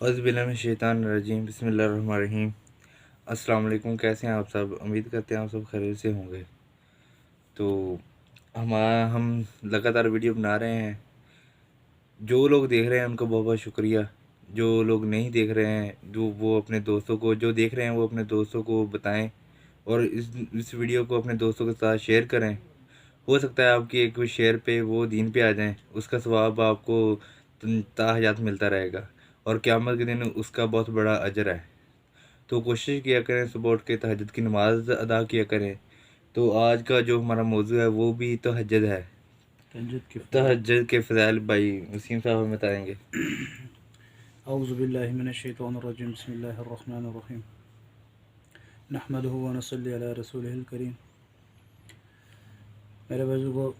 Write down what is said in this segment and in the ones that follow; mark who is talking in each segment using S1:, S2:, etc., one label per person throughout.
S1: औज़ुबिल्लाहिमिनश्शैतानिर्रजीम बिस्मिल्लाहिर्रहमानिर्रहीम। अस्सलाम वालेकुम। कैसे हैं आप सब? उम्मीद करते हैं आप सब खैरियत से होंगे। तो हम लगातार वीडियो बना रहे हैं। जो लोग देख रहे हैं उनको बहुत बहुत शुक्रिया। जो लोग नहीं देख रहे हैं, जो वो अपने दोस्तों को, जो देख रहे हैं वो अपने दोस्तों को बताएं और इस वीडियो को अपने दोस्तों के साथ शेयर करें। हो सकता है आपकी एक शेयर पे वो दीन पे आ जाएं, उसका सवाब आपको ताहयात मिलता रहेगा और क़यामत के दिन उसका बहुत बड़ा अजर है। तो कोशिश किया करें, सुबह उठ के तहज्जुद की नमाज़ अदा किया करें। तो आज का जो हमारा मौजू है वो भी तहज्जुद है। तहज्जुद के फ़ज़ाइल भाई वसीम साहब हमें बताएंगे।
S2: औज़ुबिल्लाहि मिनश्शैतानिर्रजीम बिस्मिल्लाहिर्रहमानिर्रहीम नहमदुहु व नसल्ली अला रसूलिहिल करीम। मेरे बुज़ुर्गों,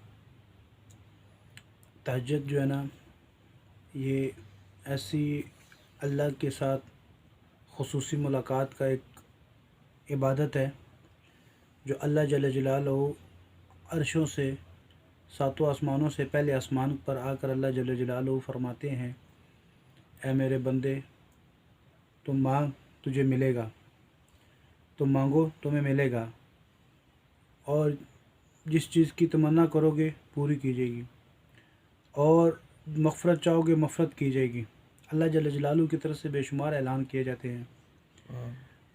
S2: तहज्जुद जो है ना, ये ऐसी अल्लाह के साथ ख़ुसूसी मुलाकात का एक इबादत है जो अल्लाह जल्ल जलालहू अर्शों से, सातों आसमानों से पहले आसमान पर आकर अल्लाह जल्ल जलालहू फरमाते हैं, ऐ मेरे बंदे, तुम मांग तुझे मिलेगा, तुम मांगो तुम्हें मिलेगा, और जिस चीज़ की तमन्ना करोगे पूरी की जाएगी, और मग़फ़रत चाहोगे मग़फ़रत की जाएगी। अल्लाह जल्ल जलालहू की तरफ से बेशुमार ऐलान किए जाते हैं।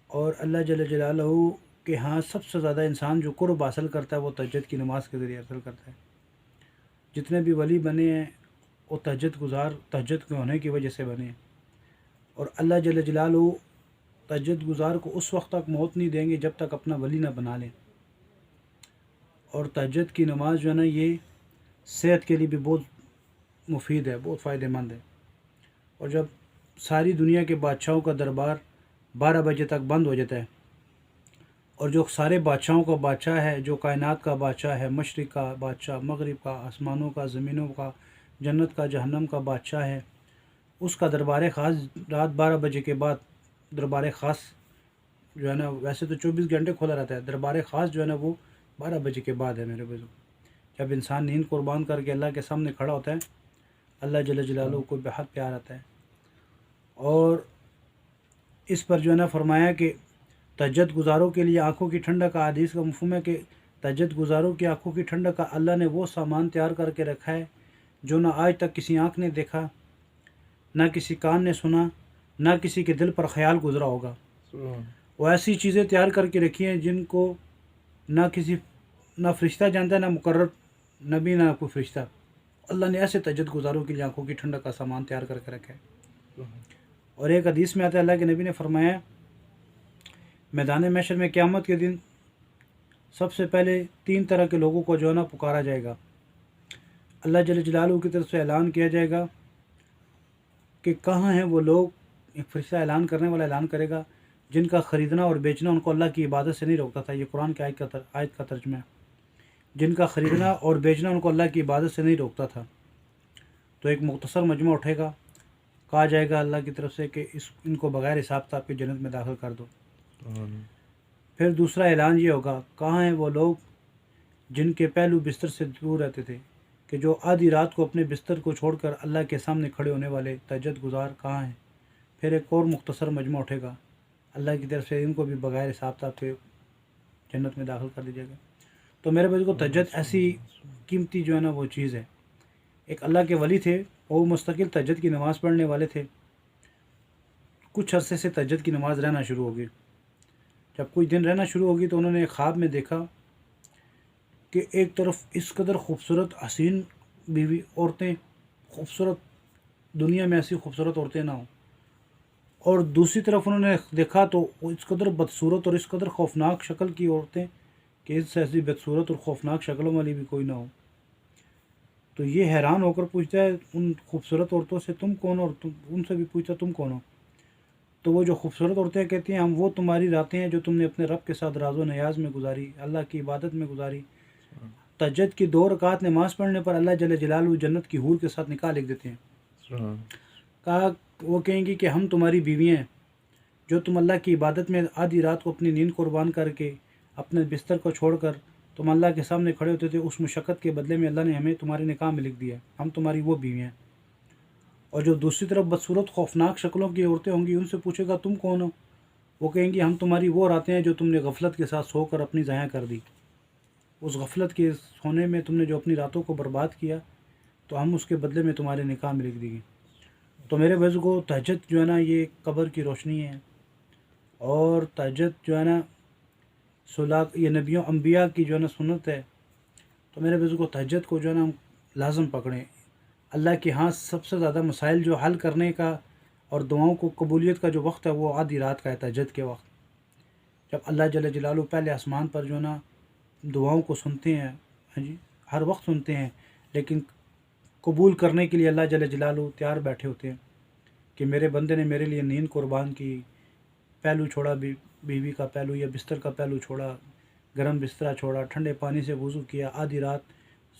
S2: और अल्लाह जल्ल जलालहू के यहाँ सबसे ज़्यादा इंसान जो कुर्ब हासिल करता है वो तहज्जुद की नमाज़ के ज़रिए हासिल करता है। जितने भी वली बने हैं वो तहज्जुद के होने की वजह से बने हैं। और अल्लाह जल्ल जलालहू तहज्जुद गुज़ार को उस वक्त तक मौत नहीं देंगे जब तक अपना वली ना बना लें। और तहज्जुद की नमाज़ जो है ना, ये सेहत के लिए भी बहुत मुफीद है, बहुत फ़ायदेमंद है। और जब सारी दुनिया के बादशाहों का दरबार 12 बजे तक बंद हो जाता है, और जो सारे बादशाहों का बादशाह है, जो कायनात का बादशाह है, मशरिक़ का बादशाह, मगरिब का, आसमानों का, ज़मीनों का, जन्नत का, जहन्नम का बादशाह है, उसका दरबार ख़ास रात 12 बजे के बाद, दरबार ख़ास जो है ना, वैसे तो 24 घंटे खुला रहता है, दरबार ख़ास जो है ना वो 12 बजे के बाद है। मेरे बुजुर्ग, जब इंसान नींद कुर्बान करके अल्लाह के सामने खड़ा होता है, अल्लाह जल्ल जलालहू को बेहद प्यार आता है। और इस पर जो है ना फरमाया कि तहज्जुद गुज़ारों के लिए आँखों की ठंडक का, हदीस का मफ़हूम है कि तहज्जुद गुज़ारों की आँखों की ठंडक का अल्लाह ने वो सामान तैयार करके रखा है जो ना आज तक किसी आँख ने देखा, ना किसी कान ने सुना, ना किसी के दिल पर ख़याल गुज़रा होगा। वो ऐसी चीज़ें तैयार करके रखी हैं जिनको ना फ़रिश्ता जानता है, ना मुकर्रब नबी, ना कोई फ़रिश्ता। अल्लाह ने ऐसे तहज्जुद गुज़ारों के लिए आँखों की ठंडक का सामान तैयार करके रखा है। और एक हदीस में आता है, अल्लाह के नबी ने फरमाया, मैदान महशर में क़यामत के दिन सबसे पहले 3 तरह के लोगों को जो है ना पुकारा जाएगा। अल्लाह जल्ल जलालहू की तरफ से ऐलान किया जाएगा कि कहाँ हैं वो लोग। एक फ़रिश्ता ऐलान करने वाला ऐलान करेगा, जिनका ख़रीदना और बेचना उनको अल्लाह की इबादत से नहीं रोकता था। ये कुरान की आयत का तर्जुमा है। जिनका ख़रीदना और बेचना उनको अल्लाह की इबादत से नहीं रोकता था। तो एक मुख्तसर मजमा उठेगा, कहा जाएगा अल्लाह की तरफ से कि इनको बग़ैर हिसाब किताब के जन्नत में दाखिल कर दो। फिर दूसरा ऐलान ये होगा, कहाँ हैं वो लोग जिनके पहलू बिस्तर से दूर रहते थे, कि जो आधी रात को अपने बिस्तर को छोड़कर अल्लाह के सामने खड़े होने वाले तहज्जुद गुज़ार कहाँ हैं। फिर एक और मुख्तसर मजमा उठेगा, अल्लाह की तरफ से इनको भी बग़ैर हिसाब किताब के जन्नत में दाखिल कर दीजिएगा। तो मेरे भाई को तहज्जुद ऐसी कीमती जो है ना वो चीज़ है। एक अल्लाह के वली थे, वो मुस्तकिल तहज्जुद की नमाज़ पढ़ने वाले थे। कुछ अरसे से तहज्जुद की नमाज़ रहना शुरू हो गई। जब कुछ दिन रहना शुरू होगी तो उन्होंने एक ख्वाब में देखा कि एक तरफ इस कदर खूबसूरत हसीन बीवी औरतें, खूबसूरत, दुनिया में ऐसी खूबसूरत औरतें ना हों, और दूसरी तरफ उन्होंने देखा तो इस कदर बदसूरत और इस कदर खौफनाक शक्ल की औरतें कि इससे ऐसी बदसूरत और खौफनाक शक्लों वाली भी कोई ना हो। तो ये हैरान होकर पूछता है उन खूबसूरत औरतों से, तुम कौन हो? और तुम उनसे भी पूछता, तुम कौन हो? तो वो जो खूबसूरत औरतें कहती हैं, हम वो तुम्हारी रातें हैं जो तुमने अपने रब के साथ राज़ो नियाज़ में गुजारी, अल्लाह की इबादत में गुजारी। तहज्जुद की 2 रकात नमाज़ पढ़ने पर अल्लाह जल्ल जलालहू जन्नत की हूर के साथ निकाह लिख देते हैं। कहा, वो कहेंगी कि हम तुम्हारी बीवियाँ हैं जो तुम अल्लाह की इबादत में आधी रात को अपनी नींद कुर्बान करके अपने बिस्तर को छोड़कर तुम अल्लाह के सामने खड़े होते थे। उस मुशक्क़त के बदले में अल्लाह ने हमें तुम्हारे निकाह में लिख दिया, हम तुम्हारी वो बीवियाँ हैं। और जो दूसरी तरफ बदसूरत खौफनाक शक्लों की औरतें होंगी, उनसे पूछेगा तुम कौन हो? वो कहेंगी हम तुम्हारी वो रातें हैं जो तुमने गफलत के साथ सोकर अपनी ज़ाया कर दी। उस गफलत के सोने में तुमने जो अपनी रातों को बर्बाद किया, तो हम उसके बदले में तुम्हारे निकाह में लिख देंगे। तो मेरे बुजुर्गों, तहज्जुद जो है ना, ये कब्र की रोशनी है। और तहज्जुद जो है ना, सुलाग, ये नबियों अम्बिया की जो है ना सुन्नत है। तो मेरे बुजुर्गों, तहज्जुद को जो है ना हम लाजम पकड़ें। अल्लाह के यहाँ सबसे ज़्यादा मसाइल जो हल करने का और दुआओं को कबूलियत का जो वक्त है, वो आधी रात का है, तहज्जुद के वक्त। जब अल्लाह जल्ल जलालुहू पहले आसमान पर जो है ना दुआओं को सुनते हैं, हाँ जी, हर वक्त सुनते हैं, लेकिन कबूल करने के लिए अल्लाह जल्ल जलालुहू तैयार बैठे होते हैं कि मेरे बंदे ने मेरे लिए नींद कुर्बान की, पहलू छोड़ा, बीवी का पहलू या बिस्तर का पहलू छोड़ा, गर्म बिस्तरा छोड़ा, ठंडे पानी से वज़ू किया, आधी रात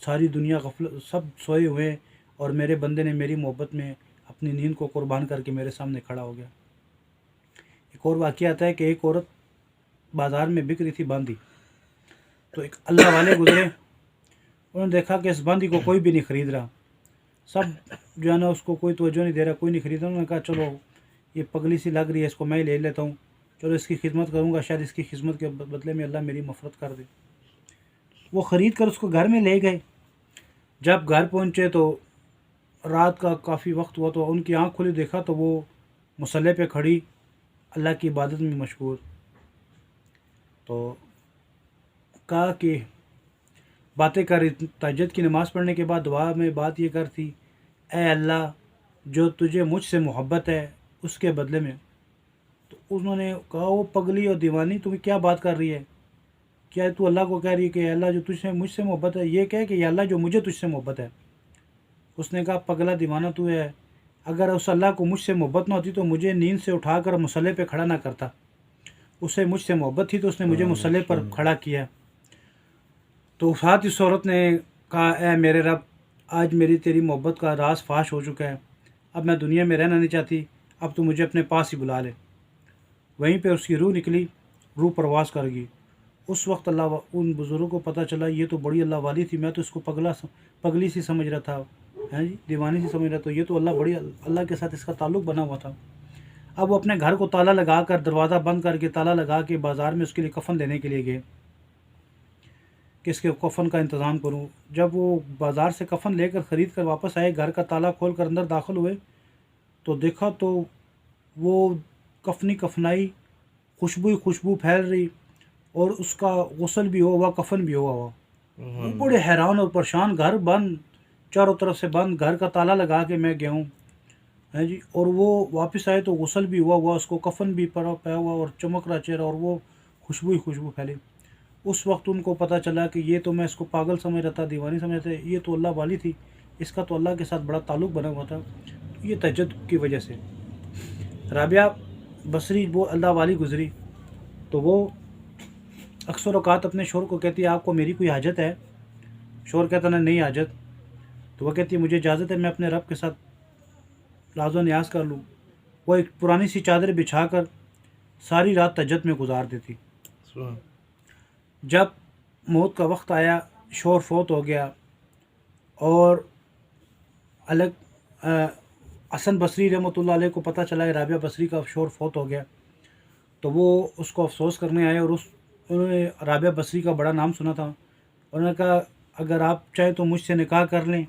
S2: सारी दुनिया गफल सब सोए हुए, और मेरे बंदे ने मेरी मोहब्बत में अपनी नींद को कुर्बान करके मेरे सामने खड़ा हो गया। एक और वाक़या आता है कि एक औरत बाज़ार में बिक रही थी बांदी। तो एक अल्लाह वाले गुजरे, उन्होंने देखा कि इस बांदी को कोई भी नहीं ख़रीद रहा, सब जो है ना उसको कोई तवज्जो नहीं दे रहा, कोई नहीं ख़रीद रहा। उन्होंने कहा चलो ये पगली सी लग रही है, इसको मैं ही ले लेता हूँ, चलो इसकी खिदमत करूँगा, शायद इसकी खिदमत के बदले में अल्लाह मेरी मफ़रत कर दे। वो ख़रीद कर उसको घर में ले गए। जब घर पहुँचे तो रात का काफ़ी वक्त हुआ, तो उनकी आँख खुली, देखा तो वो मुसल्ले पे खड़ी अल्लाह की इबादत में मशगूल। तो कहा कि बातें कर रही, तहज्जुद की नमाज़ पढ़ने के बाद दुआ में बात ये कर थी, ए अल्लाह, जो तुझे मुझसे मोहब्बत है उसके बदले में। तो उन्होंने कहा, वो पगली और दीवानी, तुम्हें क्या बात कर रही है? क्या तू अल्लाह को कह रही है कि अल्लाह जो तुझसे मुझसे मोहब्बत है, ये कह कि या अल्लाह जो मुझे तुझसे मोहब्बत है। उसने कहा, पगला दीवाना तू है, अगर उस अल्लाह को मुझसे मोहब्बत ना होती तो मुझे नींद से उठाकर मुसल्ले पे खड़ा ना करता। उसे मुझसे मोहब्बत थी तो उसने मुझे मुसल्ले पर खड़ा किया। तो साथ ही उस औरत ने कहा, ए मेरे रब, आज मेरी तेरी मोहब्बत का राज फाश हो चुका है, अब मैं दुनिया में रहना नहीं चाहती, अब तू मुझे अपने पास ही बुला ले। वहीं पे उसकी रूह निकली, रूह परवास कर गई। उस वक्त अल्लाह, उन बुज़ुर्गों को पता चला ये तो बड़ी अल्लाह वाली थी, मैं तो इसको पगली सी समझ रहा था, हैं जी, दीवानी सी समझ रहा, तो ये तो अल्लाह के साथ इसका ताल्लुक़ बना हुआ था। अब वो अपने घर को ताला लगा कर, दरवाज़ा बंद करके, ताला लगा के बाज़ार में उसके लिए कफ़न लेने के लिए गए कि इसके कफ़न का इंतज़ाम करूं। जब वो बाज़ार से कफ़न लेकर ख़रीद कर वापस आए, घर का ताला खोल कर अंदर दाखिल हुए, तो देखा तो वो कफनी कफनाई, खुशबू ही खुशबू फैल रही, और उसका गुस्ल भी हुआ, कफ़न भी हुआ। वो बड़े हैरान और परेशान, घर बंद, चारों तरफ से बंद, घर का ताला लगा के मैं गया हूँ, है जी। और वो वापस आए तो गुस्ल भी हुआ, उसको कफ़न भी पड़ा पाया हुआ, और चमक रहा चेहरा, और वो खुशबू ही खुशबू फैली। उस वक्त उनको पता चला कि ये तो मैं इसको पागल समझ रहा था, दीवानी समझ रहा था, ये तो अल्लाह वाली थी, इसका तो अल्लाह के साथ बड़ा ताल्लुक़ बना हुआ था, ये तहज्जुद की वजह से। राबिया बसरी वो अल्लाह वाली गुज़री, तो वो अक्सर औक़ात अपने शोहर को कहती है, आपको मेरी कोई हाजत है? शोहर कहता ना, नहीं हाजत। तो वह कहती है, मुझे इजाज़त है मैं अपने रब के साथ लाज़ो न्याज़ कर लूँ। वो एक पुरानी सी चादर बिछा कर सारी रात तहज्जुद में गुजार देती। जब मौत का वक्त आया, शोहर फौत हो गया, और अलग हसन बसरी रहमतुल्लाह अलैह को पता चला कि राबिया बसरी का शोहर फौत हो गया, तो वो उसको अफसोस करने आए, और उन्होंने राबिया बसरी का बड़ा नाम सुना था। उन्होंने कहा, अगर आप चाहें तो मुझसे निकाह कर लें।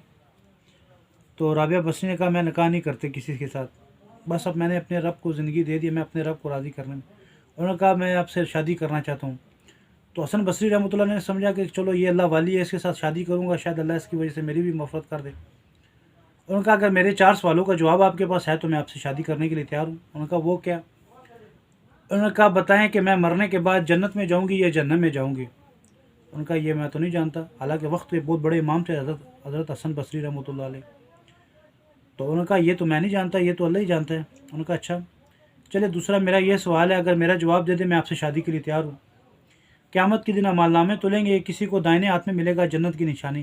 S2: तो राबिया बसरी ने कहा, मैं निकाह नहीं करते किसी के साथ, बस अब मैंने अपने रब को ज़िंदगी दे दी, मैं अपने रब को राज़ी करने में। उन्होंने कहा, मैं आपसे शादी करना चाहता हूँ। तो हसन बसरी रहमतुल्लाह ने समझा कि चलो ये अल्लाह वाली है, इसके साथ शादी करूँगा, शायद अल्लाह इसकी वजह से मेरी भी मफ़रत कर दे। उन्होंने कहा, अगर मेरे 4 सवालों का जवाब आपके पास है तो मैं आपसे शादी करने के लिए तैयार हूँ। उन्होंने कहा, वो क्या? उन्होंने कहा, बताएं कि मैं मरने के बाद जन्नत में जाऊँगी या जहन्नम में जाऊँगी। उन्होंने कहा, ये मैं तो नहीं जानता, हालांकि वक्त के बहुत बड़े इमाम थे हज़रत हसन बसरी रहमतुल्लाह अलैह। तो उन्होंने कहा, ये तो मैं नहीं जानता, ये तो अल्लाह ही जानता है। उन्होंने कहा, अच्छा चले, दूसरा मेरा ये सवाल है, अगर मेरा जवाब दे दे मैं आपसे शादी के लिए तैयार हूँ। क़यामत के दिन अमालनामे तुलेंगे, किसी को दाहिने हाथ में मिलेगा जन्नत की निशानी,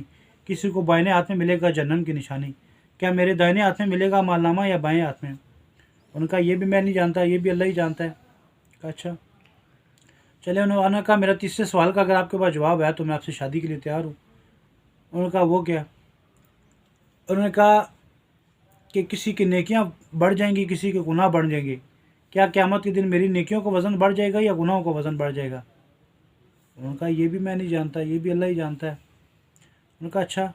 S2: किसी को बाएं हाथ में मिलेगा जहन्नम की निशानी। क्या मेरे दाहिने हाथ में मिलेगा अमालनामा या बाएं हाथ में? उन्होंने कहा, ये भी मैं नहीं जानता, ये भी अल्लाह ही जानता है। कहा, अच्छा चले। उन्होंने कहा, मेरा तीसरे सवाल का अगर आपके पास जवाब है तो मैं आपसे शादी के लिए तैयार हूँ। उन्होंने कहा, वो क्या? उन्होंने कहा, کہ کسی کی نیکیاں بڑھ جائیں گی، کسی کے گناہ بڑھ جائیں گے، کیا قیامت کے دن میری نیکیوں کا وزن بڑھ جائے گا یا گناہوں کا وزن بڑھ جائے گا؟ انہوں نے کہا یہ بھی میں نہیں جانتا، یہ بھی اللہ ہی جانتا ہے۔ انہوں نے کہا اچھا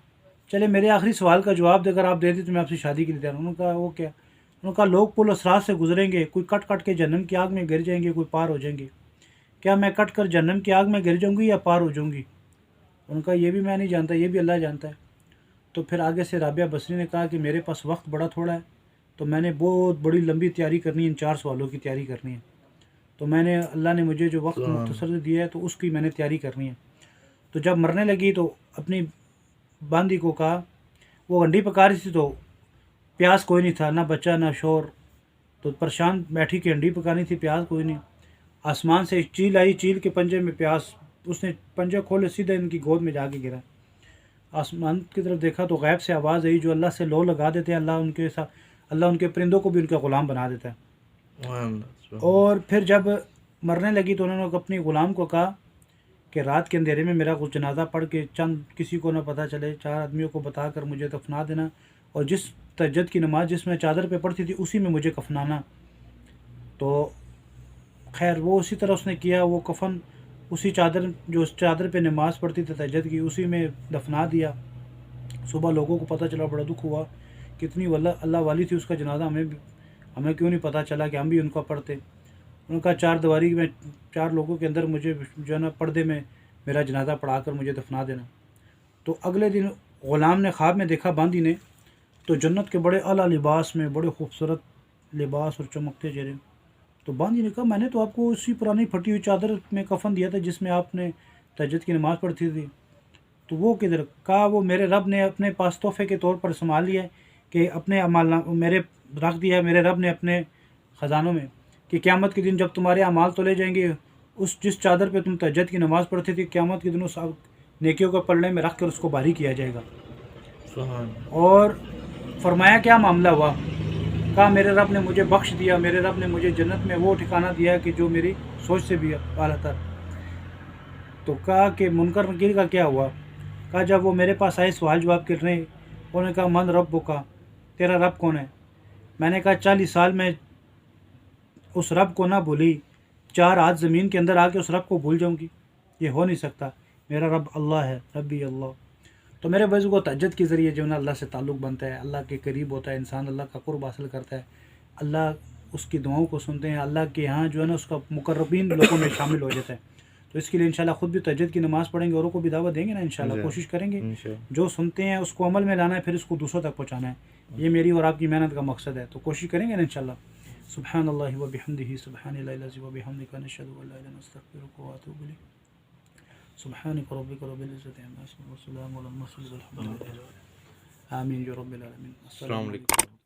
S2: چلے میرے آخری سوال کا جواب دے، اگر آپ دے دیں تو میں آپ سے شادی کے لیے تیار ہوں۔ انہوں نے کہا وہ کیا؟ انہوں نے کہا لوگ پل اسرات سے گزریں گے، کوئی کٹ کٹ کے جہنم کی آگ میں گر جائیں گے، کوئی پار ہو جائیں گے، کیا میں کٹ کر جہنم کی آگ میں گر جاؤں گی یا پار ہو جاؤں گی؟ انہوں نے کہا یہ بھی میں نہیں جانتا، یہ بھی اللہ جانتا ہے۔ تو پھر آگے سے رابعہ بصری نے کہا کہ میرے پاس وقت بڑا تھوڑا ہے، تو میں نے بہت بڑی لمبی تیاری کرنی ہے، ان 4 سوالوں کی تیاری کرنی ہے، تو میں نے اللہ نے مجھے جو وقت مختصر دیا ہے تو اس کی میں نے تیاری کرنی ہے۔ تو جب مرنے لگی تو اپنی باندی کو کہا، وہ انڈی پکا رہی تھی تو پیاز کوئی نہیں تھا، نہ بچہ نہ شور، تو پریشان بیٹھی کہ انڈی پکانی تھی، پیاز کوئی نہیں۔ آسمان سے چیل آئی، چیل کے پنجے میں پیاز، اس نے پنجے کھولے سیدھے ان کی گود میں جا کے گرا۔ آسمان کی طرف دیکھا تو غیب سے آواز آئی، جو اللہ سے لو لگا دیتے ہیں اللہ ان کے ساتھ، اللہ ان کے پرندوں کو بھی ان کا غلام بنا دیتا ہے۔ اور پھر جب مرنے لگی تو انہوں نے اپنی غلام کو کہا کہ رات کے اندھیرے میں میرا کچھ جنازہ پڑھ کے چند کسی کو نہ پتہ چلے 4 آدمیوں کو بتا کر مجھے دفنا دینا، اور جس تہجد کی نماز جس میں چادر پہ پڑھتی تھی اسی میں مجھے کفنانا۔ تو خیر وہ اسی طرح اس نے کیا، وہ کفن اسی چادر جو اس چادر پہ نماز پڑھتی تھی تہجد کی اسی میں دفنا دیا۔ صبح لوگوں کو پتہ چلا، بڑا دکھ ہوا، کتنی اللہ والی تھی اس کا جنازہ، ہمیں کیوں نہیں پتہ چلا کہ ہم بھی ان کا پڑھتے۔ انہوں نے کہا 4 دیواری میں 4 لوگوں کے اندر مجھے جو ہے نا پردے میں میرا جنازہ پڑھا کر مجھے دفنا دینا۔ تو اگلے دن غلام نے خواب میں دیکھا باندی نے، تو جنت کے بڑے اعلیٰ لباس میں، بڑے خوبصورت لباس اور چمکتے چہرے۔ تو باندی نے کہا میں نے تو آپ کو اسی پرانی پھٹی ہوئی چادر میں کفن دیا تھا جس میں آپ نے تہجد کی نماز پڑھتی تھی، تو وہ کدھر؟ کہا وہ میرے رب نے اپنے پاس تحفے کے طور پر سنبھال لیا ہے، کہ اپنے اعمال میرے رکھ دیا ہے میرے رب نے اپنے خزانوں میں، کہ قیامت کے دن جب تمہارے اعمال تولے جائیں گے، جس چادر پہ تم تہجد کی نماز پڑھتی تھی، قیامت کے دن اس نیکیوں کے پلڑے میں رکھ کر اس کو بھاری کیا جائے گا۔ اور فرمایا کیا معاملہ ہوا؟ کہا میرے رب نے مجھے بخش دیا، میرے رب نے مجھے جنت میں وہ ٹھکانہ دیا کہ جو میری سوچ سے بھی اعلیٰ تر۔ تو کہا کہ منکر نکیر کا کیا ہوا؟ کہا جب وہ میرے پاس آئے سوال جواب کر رہے ہیں، انہوں نے کہا من رب کا، تیرا رب کون ہے؟ میں نے کہا 40 سال میں اس رب کو نہ بھولی، 4 ہاتھ زمین کے اندر آ کے اس رب کو بھول جاؤں گی؟ یہ ہو نہیں سکتا، میرا رب اللہ ہے، ربی اللہ۔ تو میرے بزرگوں تہجد کے ذریعے جو ہے نا اللہ سے تعلق بنتا ہے، اللہ کے قریب ہوتا ہے انسان، اللہ کا قرب حاصل کرتا ہے، اللہ اس کی دعاؤں کو سنتے ہیں، اللہ کے یہاں جو ہے نا اس کا مقربین لوگوں میں شامل ہو جاتا ہے۔ تو اس کے لیے انشاءاللہ خود بھی تہجد کی نماز پڑھیں گے، اوروں کو بھی دعوت دیں گے نا انشاءاللہ، کوشش کریں گے جو سنتے ہیں اس کو عمل میں لانا ہے، پھر اس کو دوسروں تک پہنچانا ہے، یہ میری اور آپ کی محنت کا مقصد ہے، تو کوشش کریں گے نا انشاءاللہ۔ سبحان اللہ و بحمدہ، سبحان اللہ العظیم و بحمدہ، نشہد ان لا الہ الا انت، نستغفرک و اتوب الیک۔ سبحانک ربک رب العزۃ عما یصفون، وسلام علی المرسلین، والحمد للہ آمین یا رب العالمین۔
S1: السلام علیکم۔